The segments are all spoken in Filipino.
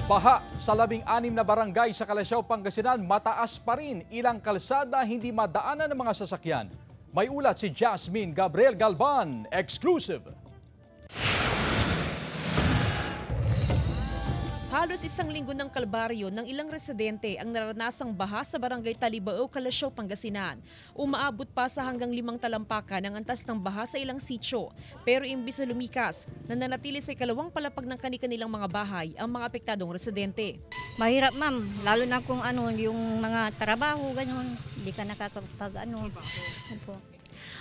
Baha sa 16 na barangay sa Calasiao, Pangasinan, mataas pa rin ilang kalsada hindi madaanan ng mga sasakyan. May ulat si Jasmine Gabriel Galban, exclusive. Halos isang linggo ng kalbaryo ng ilang residente ang naranasang baha sa barangay Talibao, Calasiao, Pangasinan. Umaabot pa sa hanggang 5 talampakan ang antas ng baha sa ilang sitio. Pero imbis na lumikas, nananatili sa ikalawang palapag ng kanilang mga bahay ang mga apektadong residente. Mahirap ma'am, lalo na kung yung mga trabaho, ganyan, hindi ka nakakapag Opo.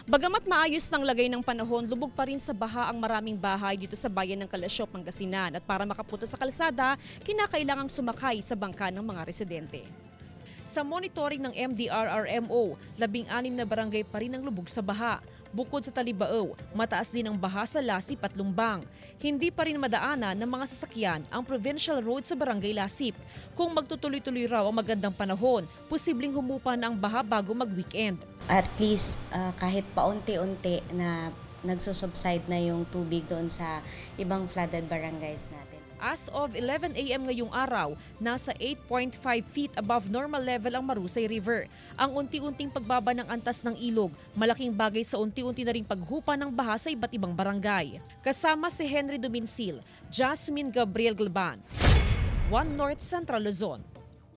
Bagamat maayos ng lagay ng panahon, lubog pa rin sa baha ang maraming bahay dito sa bayan ng Calasiao, Pangasinan. At para makapunta sa kalsada, kinakailangang sumakay sa bangka ng mga residente. Sa monitoring ng MDRRMO, 16 na barangay pa rin ang lubog sa baha. Bukod sa Talibao, mataas din ang baha sa Lasip at Lumbang. Hindi pa rin madaanan ng mga sasakyan ang provincial road sa barangay Lasip. Kung magtutuloy-tuloy raw ang magandang panahon, posibleng humupa na ang baha bago mag-weekend. At least kahit paunti-unti na nagsusubside na yung tubig doon sa ibang flooded barangays natin. As of 11 a.m. ngayong araw, nasa 8.5 feet above normal level ang Marusay River. Ang unti-unting pagbaba ng antas ng ilog, malaking bagay sa unti-unti na ring paghupa ng baha sa iba't ibang barangay. Kasama si Henry Duminsil, Jasmine Gabriel Galban, One North Central Luzon.